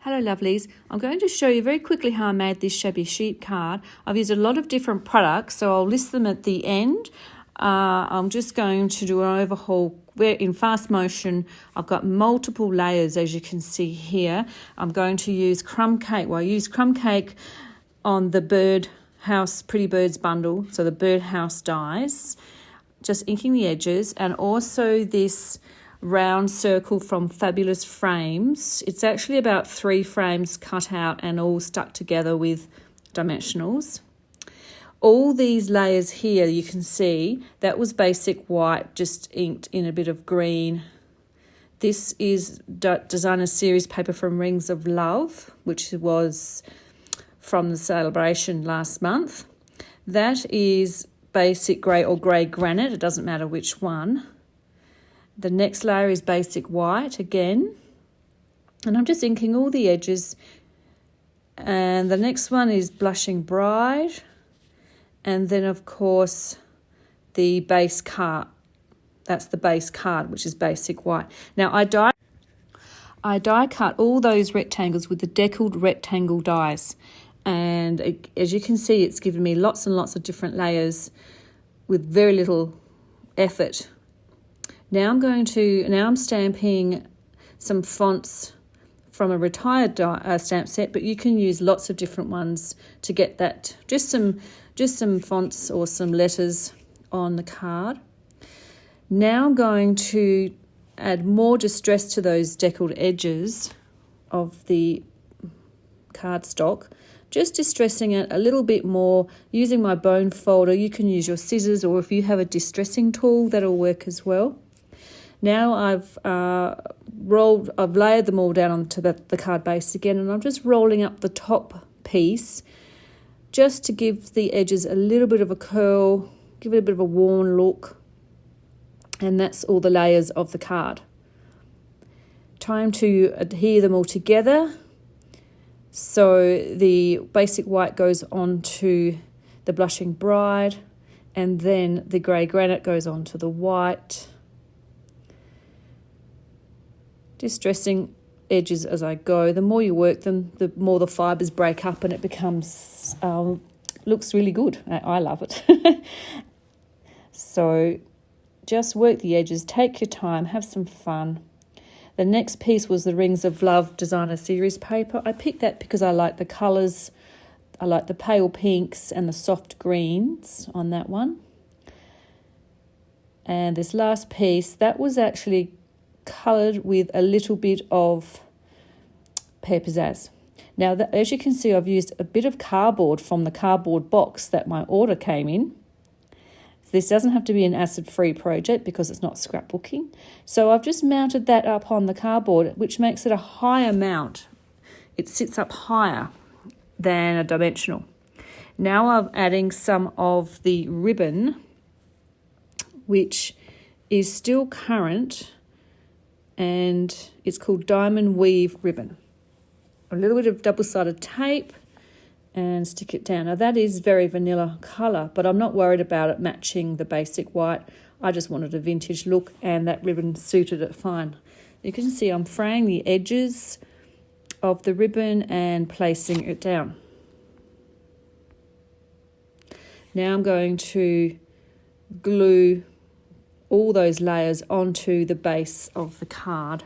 Hello lovelies, I'm going to show you very quickly how I made this Shabby Chic card. I've used a lot of different products, so I'll list them at the end. I'm just going to do an overhaul. We're in fast motion. I've got multiple layers, as you can see here. I'm going to use crumb cake. Well, I use crumb cake on the Birdhouse Pretty Birds bundle, so the Birdhouse dies, just inking the edges, and also this round circle from Fabulous Frames. It's actually about 3 frames cut out and all stuck together with dimensionals. All these layers here, you can see, that was basic white, just inked in a bit of green. This is designer series paper from Rings of Love, which was from the celebration last month. That is basic grey or grey granite, it doesn't matter which one. The next layer is basic white again, and I'm just inking all the edges. And the next one is Blushing Bride, and then of course the base card. That's the base card, which is basic white. Now I die cut all those rectangles with the Deckled rectangle dies, and as you can see, it's given me lots and lots of different layers with very little effort. Now I'm stamping some fonts from a retired stamp set, but you can use lots of different ones to get that, just some fonts or some letters on the card. Now I'm going to add more distress to those deckled edges of the cardstock, just distressing it a little bit more using my bone folder. You can use your scissors, or if you have a distressing tool, that'll work as well. Now I've layered them all down onto the card base again, and I'm just rolling up the top piece just to give the edges a little bit of a curl, give it a bit of a worn look, and that's all the layers of the card. Time to adhere them all together. So the basic white goes onto the Blushing Bride, and then the grey granite goes onto the white. Distressing edges as I go. The more you work them, the more the fibres break up, and it becomes looks really good. I love it. So just work the edges, take your time, have some fun. The next piece was the Rings of Love designer series paper. I picked that because I like the colours. I like the pale pinks and the soft greens on that one. And this last piece, that was actually coloured with a little bit of Pear Pizzazz. Now, as you can see, I've used a bit of cardboard from the cardboard box that my order came in. This doesn't have to be an acid-free project because it's not scrapbooking. So I've just mounted that up on the cardboard, which makes it a higher mount. It sits up higher than a dimensional. Now I'm adding some of the ribbon, which is still current, and it's called Diamond Weave Ribbon. A little bit of double-sided tape and stick it down. Now that is very vanilla colour, but I'm not worried about it matching the basic white. I just wanted a vintage look, and that ribbon suited it fine. You can see I'm fraying the edges of the ribbon and placing it down. Now I'm going to glue all those layers onto the base of the card,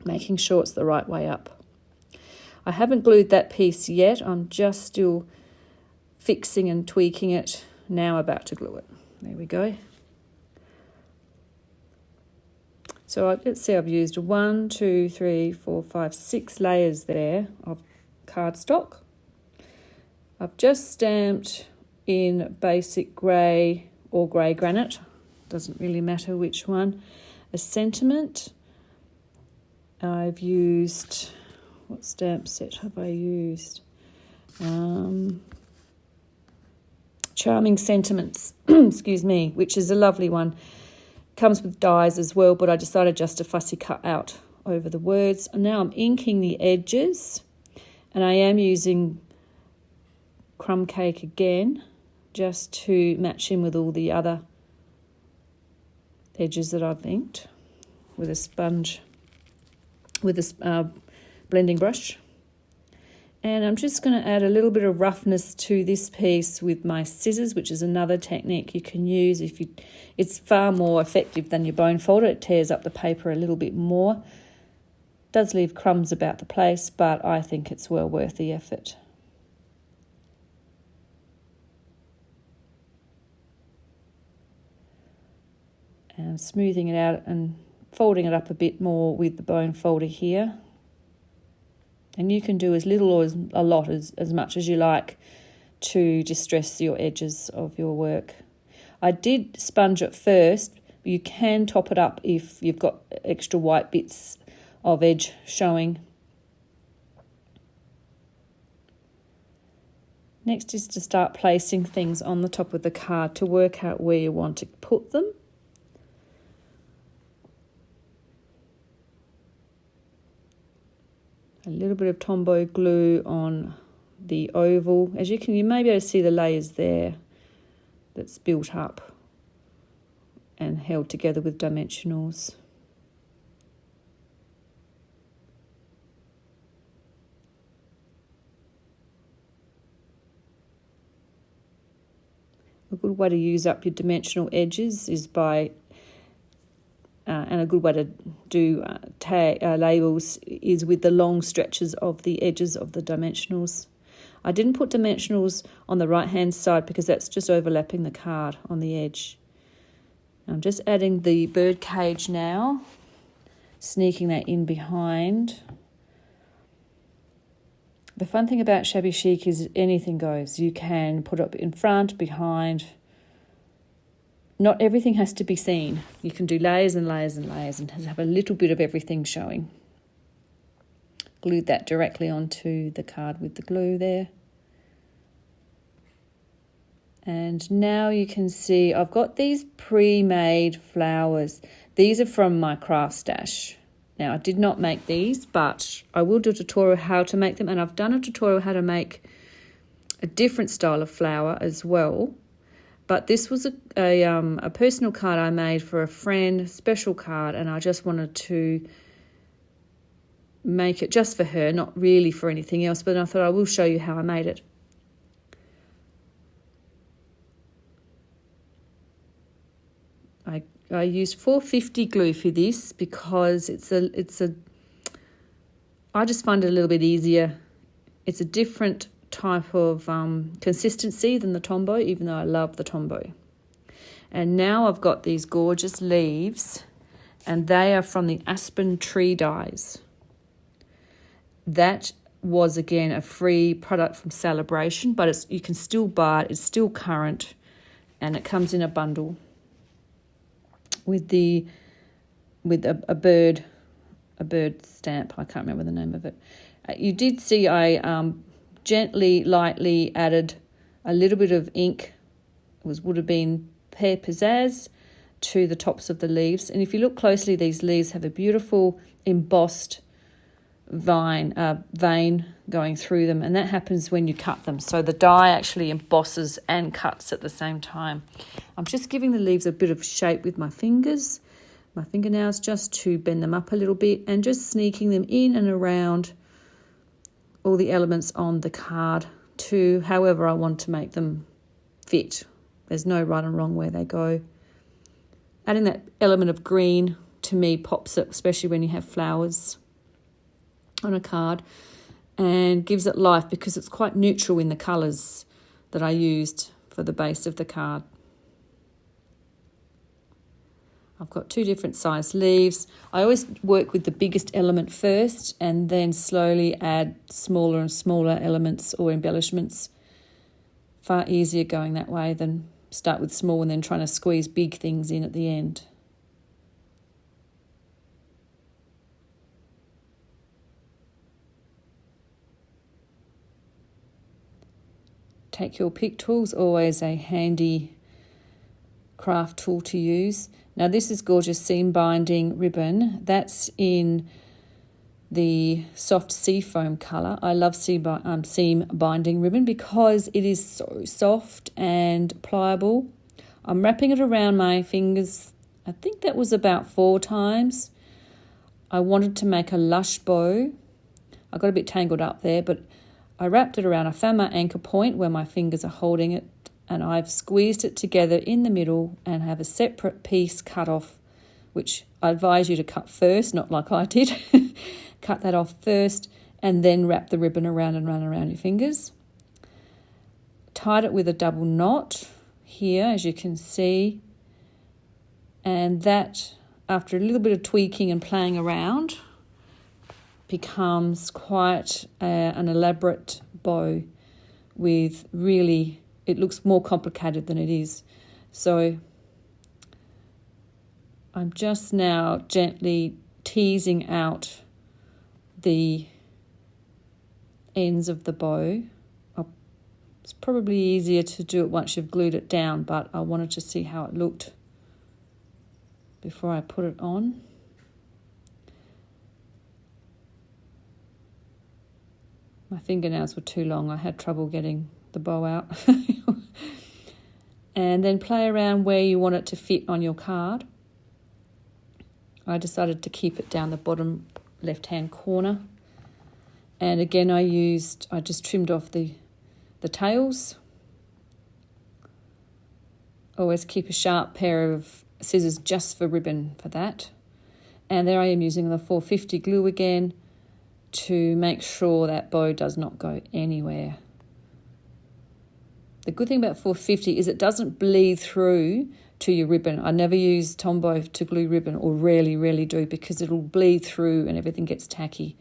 making sure it's the right way up. I haven't glued that piece yet. I'm just still fixing and tweaking it. Now about to glue it. There we go. So let's see, I've used 1, 2, 3, 4, 5, 6 layers there of cardstock. I've just stamped in basic grey or grey granite, doesn't really matter which one, a sentiment. I've used, what stamp set have I used? Charming Sentiments, excuse me, which is a lovely one. Comes with dies as well, but I decided just to fussy cut out over the words. And now I'm inking the edges, and I am using crumb cake again, just to match in with all the other edges that I've inked with a sponge, with a blending brush. And I'm just going to add a little bit of roughness to this piece with my scissors, which is another technique you can use. It's far more effective than your bone folder. It tears up the paper a little bit more. It does leave crumbs about the place, but I think it's well worth the effort. And smoothing it out and folding it up a bit more with the bone folder here. And you can do as little or a lot as much as you like to distress your edges of your work. I did sponge it first. You can top it up if you've got extra white bits of edge showing. Next is to start placing things on the top of the card to work out where you want to put them. A little bit of Tombow glue on the oval. As you may be able to see the layers there that's built up and held together with dimensionals. A good way to use up your dimensional edges is by and a good way to do labels is with the long stretches of the edges of the dimensionals. I didn't put dimensionals on the right hand side because that's just overlapping the card on the edge. I'm just adding the bird cage now, sneaking that in behind. The fun thing about Shabby Chic is anything goes. You can put it in front, behind. Not everything has to be seen. You can do layers and layers and layers and have a little bit of everything showing. Glued that directly onto the card with the glue there. And now you can see I've got these pre-made flowers. These are from my craft stash. Now I did not make these, but I will do a tutorial how to make them, and I've done a tutorial how to make a different style of flower as well. But this was a personal card I made for a friend, special card, and I just wanted to make it just for her, not really for anything else, but I thought I will show you how I made it. I used 450 glue for this because I just find it a little bit easier. It's a different type of consistency than the Tombow, even though I love the Tombow. And now I've got these gorgeous leaves, and they are from the Aspen tree dies. That was again a free product from Celebration, but you can still buy it. It's still current, and it comes in a bundle with a bird stamp. I can't remember the name of it. You did see I gently, lightly added a little bit of ink. Would have been Pear Pizzazz to the tops of the leaves. And if you look closely, these leaves have a beautiful embossed vein going through them, and that happens when you cut them. So the die actually embosses and cuts at the same time. I'm just giving the leaves a bit of shape with my fingernails, just to bend them up a little bit, and just sneaking them in and around all the elements on the card to however I want to make them fit. There's no right and wrong where they go. Adding that element of green to me pops it, especially when you have flowers on a card, and gives it life because it's quite neutral in the colours that I used for the base of the card. I've got two different size leaves. I always work with the biggest element first and then slowly add smaller and smaller elements or embellishments. Far easier going that way than start with small and then trying to squeeze big things in at the end. Take your pick tools, always a handy craft tool to use. Now this is gorgeous seam binding ribbon. That's in the soft seafoam colour. I love seam binding ribbon because it is so soft and pliable. I'm wrapping it around my fingers. I think that was about 4 times. I wanted to make a lush bow. I got a bit tangled up there, but I wrapped it around. I found my anchor point where my fingers are holding it, and I've squeezed it together in the middle and have a separate piece cut off, which I advise you to cut first, not like I did. Cut that off first and then wrap the ribbon around and run around your fingers. Tied it with a double knot here, as you can see, and that, after a little bit of tweaking and playing around, becomes quite an elaborate bow with really, it looks more complicated than it is. So I'm just now gently teasing out the ends of the bow. It's probably easier to do it once you've glued it down, but I wanted to see how it looked before I put it on. My fingernails were too long. I had trouble getting the bow out. And then play around where you want it to fit on your card. I decided to keep it down the bottom left-hand corner. And again, I just trimmed off the tails. Always keep a sharp pair of scissors just for ribbon for that. And there I am using the 450 glue again to make sure that bow does not go anywhere. The good thing about 450 is it doesn't bleed through to your ribbon. I never use Tombow to glue ribbon, or rarely do, because it'll bleed through and everything gets tacky.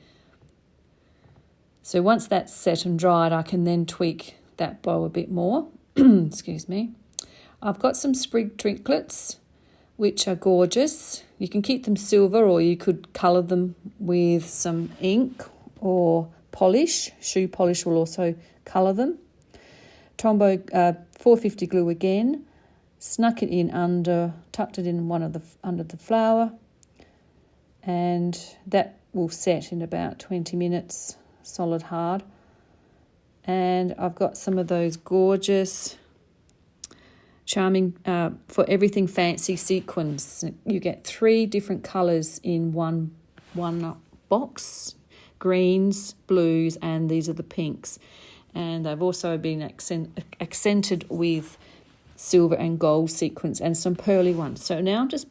So once that's set and dried, I can then tweak that bow a bit more. Excuse me. I've got some Sprig Trinklets, which are gorgeous. You can keep them silver, or you could colour them with some ink or polish. Shoe polish will also colour them. Tombow 450 glue again. Snuck it in tucked it in under the flower, and that will set in about 20 minutes, solid hard. And I've got some of those gorgeous, charming, for everything fancy sequins. You get 3 different colours in one box: greens, blues, and these are the pinks. And they've also been accented with silver and gold sequins and some pearly ones. So now I'm just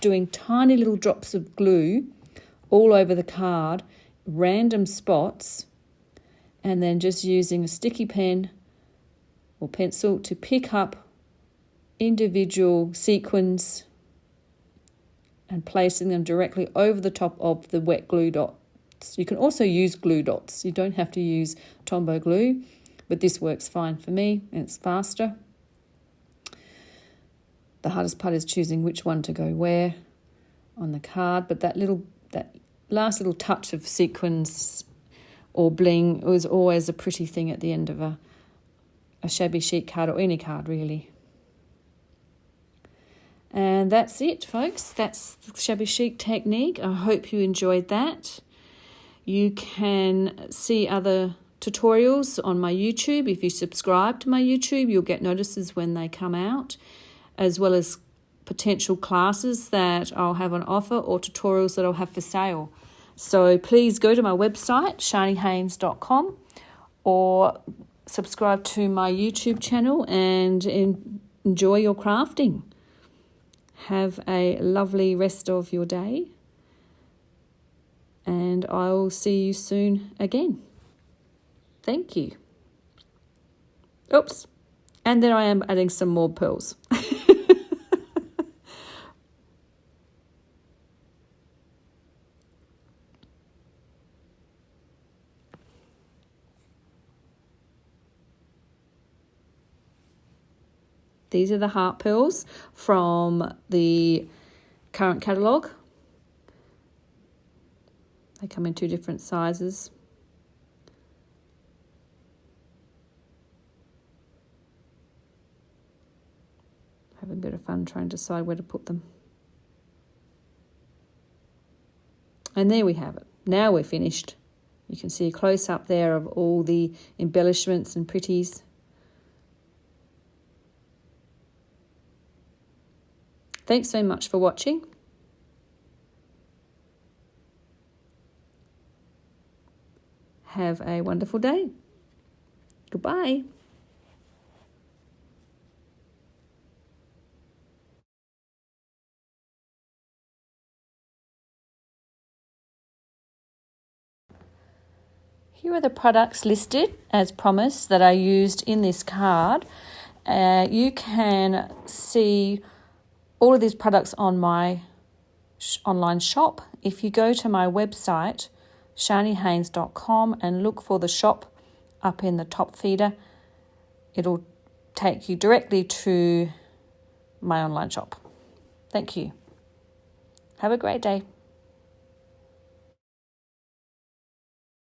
doing tiny little drops of glue all over the card, random spots, and then just using a sticky pen or pencil to pick up individual sequins and placing them directly over the top of the wet glue dots. You can also use glue dots. You don't have to use Tombow glue, but this works fine for me and it's faster. The hardest part is choosing which one to go where on the card, but that last little touch of sequins or bling was always a pretty thing at the end of a shabby chic card, or any card really. And that's it, folks. That's the shabby chic technique. I hope you enjoyed that. You can see other tutorials on my YouTube. If you subscribe to my YouTube, you'll get notices when they come out, as well as potential classes that I'll have on offer or tutorials that I'll have for sale. So please go to my website, shanihaines.com, or subscribe to my YouTube channel and enjoy your crafting. Have a lovely rest of your day, and I will see you soon again. Thank you. Oops. And then I am adding some more pearls. These are the heart pearls from the current catalogue. They come in 2 different sizes. Having a bit of fun trying to decide where to put them. And there we have it. Now we're finished. You can see a close-up there of all the embellishments and pretties. Thanks so much for watching. Have a wonderful day. Goodbye. Here are the products listed as promised that I used in this card. You can see all of these products on my online shop. If you go to my website, sharniehaynes.com, and look for the shop up in the top feeder, it'll take you directly to my online shop. Thank you. Have a great day.